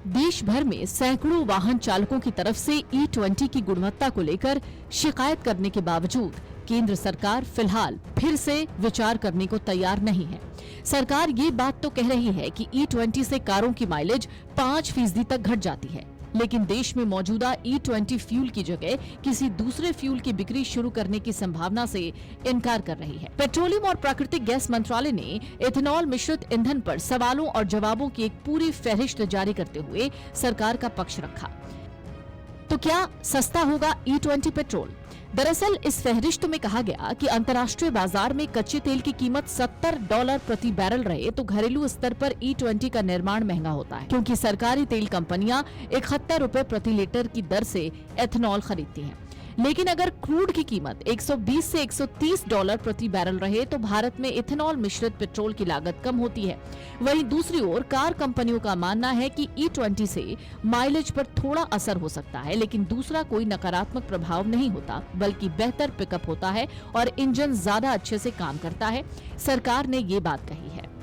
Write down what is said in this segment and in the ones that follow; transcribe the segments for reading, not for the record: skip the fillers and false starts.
देश भर में सैकड़ों वाहन चालकों की तरफ से E20 की गुणवत्ता को लेकर शिकायत करने के बावजूद केंद्र सरकार फिलहाल फिर से विचार करने को तैयार नहीं है। सरकार ये बात तो कह रही है कि E20 से कारों की माइलेज 5% तक घट जाती है, लेकिन देश में मौजूदा E20 फ्यूल की जगह किसी दूसरे फ्यूल की बिक्री शुरू करने की संभावना से इनकार कर रही है। पेट्रोलियम और प्राकृतिक गैस मंत्रालय ने इथेनॉल मिश्रित ईंधन पर सवालों और जवाबों की एक पूरी फहरिस्त जारी करते हुए सरकार का पक्ष रखा। तो क्या सस्ता होगा E20 पेट्रोल? दरअसल इस फहरिस्त में कहा गया कि अंतर्राष्ट्रीय बाजार में कच्चे तेल की कीमत $70 प्रति बैरल रहे तो घरेलू स्तर पर E20 का निर्माण महंगा होता है, क्योंकि सरकारी तेल कंपनियां 71 रुपए प्रति लीटर की दर से एथेनॉल खरीदती हैं। लेकिन अगर क्रूड की कीमत 120 से $130 प्रति बैरल रहे तो भारत में इथेनॉल मिश्रित पेट्रोल की लागत कम होती है। वहीं दूसरी ओर कार कंपनियों का मानना है कि E20 से माइलेज पर थोड़ा असर हो सकता है, लेकिन दूसरा कोई नकारात्मक प्रभाव नहीं होता, बल्कि बेहतर पिकअप होता है और इंजन ज्यादा अच्छे से काम करता है। सरकार ने ये बात कही है।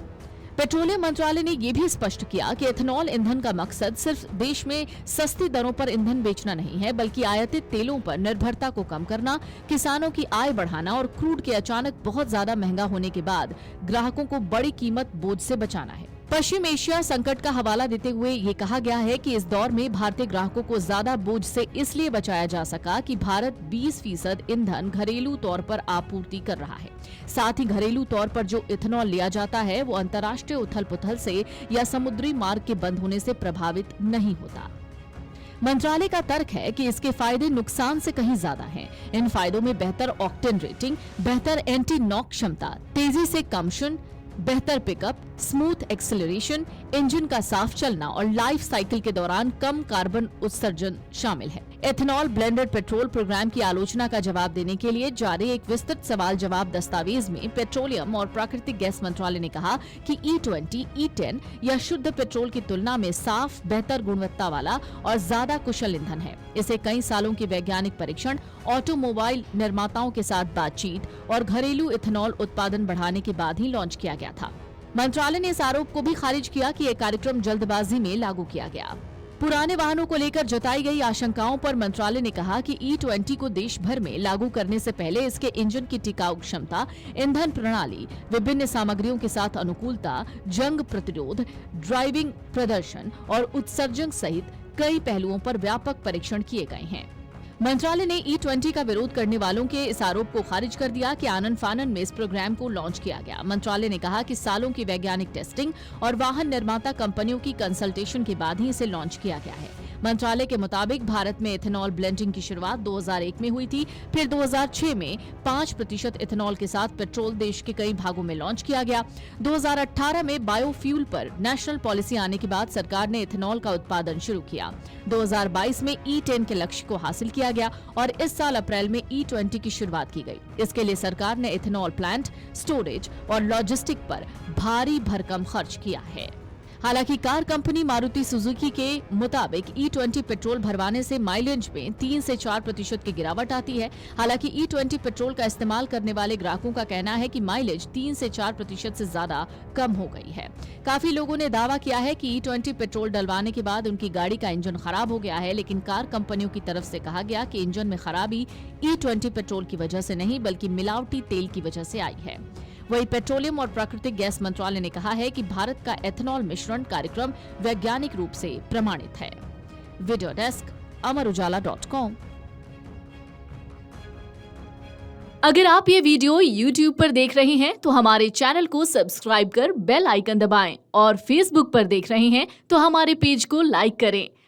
पेट्रोलियम मंत्रालय ने यह भी स्पष्ट किया कि एथेनॉल ईंधन का मकसद सिर्फ देश में सस्ती दरों पर ईंधन बेचना नहीं है, बल्कि आयातित तेलों पर निर्भरता को कम करना, किसानों की आय बढ़ाना और क्रूड के अचानक बहुत ज्यादा महंगा होने के बाद ग्राहकों को बड़ी कीमत बोझ से बचाना है। पश्चिम एशिया संकट का हवाला देते हुए ये कहा गया है कि इस दौर में भारतीय ग्राहकों को ज्यादा बोझ से इसलिए बचाया जा सका कि भारत 20% ईंधन घरेलू तौर पर आपूर्ति कर रहा है। साथ ही घरेलू तौर पर जो इथेनॉल लिया जाता है वो अंतर्राष्ट्रीय उथल पुथल से या समुद्री मार्ग के बंद होने से प्रभावित नहीं होता। मंत्रालय का तर्क है कि इसके फायदे नुकसान से कहीं ज्यादा हैं। इन फायदों में बेहतर ऑक्टेन रेटिंग, बेहतर एंटी नॉक क्षमता, तेजी से कम्बशन, बेहतर पिकअप, स्मूथ एक्सेलरेशन, इंजन का साफ चलना और लाइफ साइकिल के दौरान कम कार्बन उत्सर्जन शामिल है। एथेनॉल ब्लेंडेड पेट्रोल प्रोग्राम की आलोचना का जवाब देने के लिए जारी एक विस्तृत सवाल जवाब दस्तावेज में पेट्रोलियम और प्राकृतिक गैस मंत्रालय ने कहा कि E20, E10 या शुद्ध पेट्रोल की तुलना में साफ, बेहतर गुणवत्ता वाला और ज्यादा कुशल ईंधन है। इसे कई सालों के वैज्ञानिक परीक्षण, ऑटोमोबाइल निर्माताओं के साथ बातचीत और घरेलू इथेनॉल उत्पादन बढ़ाने के बाद ही लॉन्च किया गया था। मंत्रालय ने इस आरोप को भी खारिज किया कि यह कार्यक्रम जल्दबाजी में लागू किया गया। पुराने वाहनों को लेकर जताई गई आशंकाओं पर मंत्रालय ने कहा कि E20 को देश भर में लागू करने से पहले इसके इंजन की टिकाऊ क्षमता, ईंधन प्रणाली, विभिन्न सामग्रियों के साथ अनुकूलता, जंग प्रतिरोध, ड्राइविंग प्रदर्शन और उत्सर्जन सहित कई पहलुओं पर व्यापक परीक्षण किए गए हैं। मंत्रालय ने E20 का विरोध करने वालों के इस आरोप को खारिज कर दिया कि आनन फानन में इस प्रोग्राम को लॉन्च किया गया। मंत्रालय ने कहा कि सालों की वैज्ञानिक टेस्टिंग और वाहन निर्माता कंपनियों की कंसल्टेशन के बाद ही इसे लॉन्च किया गया है। मंत्रालय के मुताबिक भारत में इथेनॉल ब्लेंडिंग की शुरुआत 2001 में हुई थी। फिर 2006 में 5% इथेनॉल के साथ पेट्रोल देश के कई भागों में लॉन्च किया गया। 2018 में बायोफ्यूल पर नेशनल पॉलिसी आने के बाद सरकार ने इथेनॉल का उत्पादन शुरू किया। 2022 में E10 के लक्ष्य को हासिल किया गया और इस साल अप्रैल में E20 की शुरुआत की गई। इसके लिए सरकार ने इथेनॉल प्लांट, स्टोरेज और लॉजिस्टिक पर भारी भरकम खर्च किया है। हालांकि कार कंपनी मारुति सुजुकी के मुताबिक E20 पेट्रोल भरवाने से माइलेज में 3 से 4% की गिरावट आती है। हालांकि E20 पेट्रोल का इस्तेमाल करने वाले ग्राहकों का कहना है कि माइलेज 3 से 4% से ज्यादा कम हो गई है। काफी लोगों ने दावा किया है कि E20 पेट्रोल डलवाने के बाद उनकी गाड़ी का इंजन खराब हो गया है, लेकिन कार कंपनियों की तरफ से कहा गया कि इंजन में खराबी E20 पेट्रोल की वजह से नहीं, बल्कि मिलावटी तेल की वजह से आई है। वही पेट्रोलियम और प्राकृतिक गैस मंत्रालय ने कहा है कि भारत का एथेनॉल मिश्रण कार्यक्रम वैज्ञानिक रूप से प्रमाणित है। Video desk amarujala.com। अगर आप ये वीडियो YouTube पर देख रहे हैं तो हमारे चैनल को सब्सक्राइब कर बेल आइकन दबाएं और Facebook पर देख रहे हैं तो हमारे पेज को लाइक करें।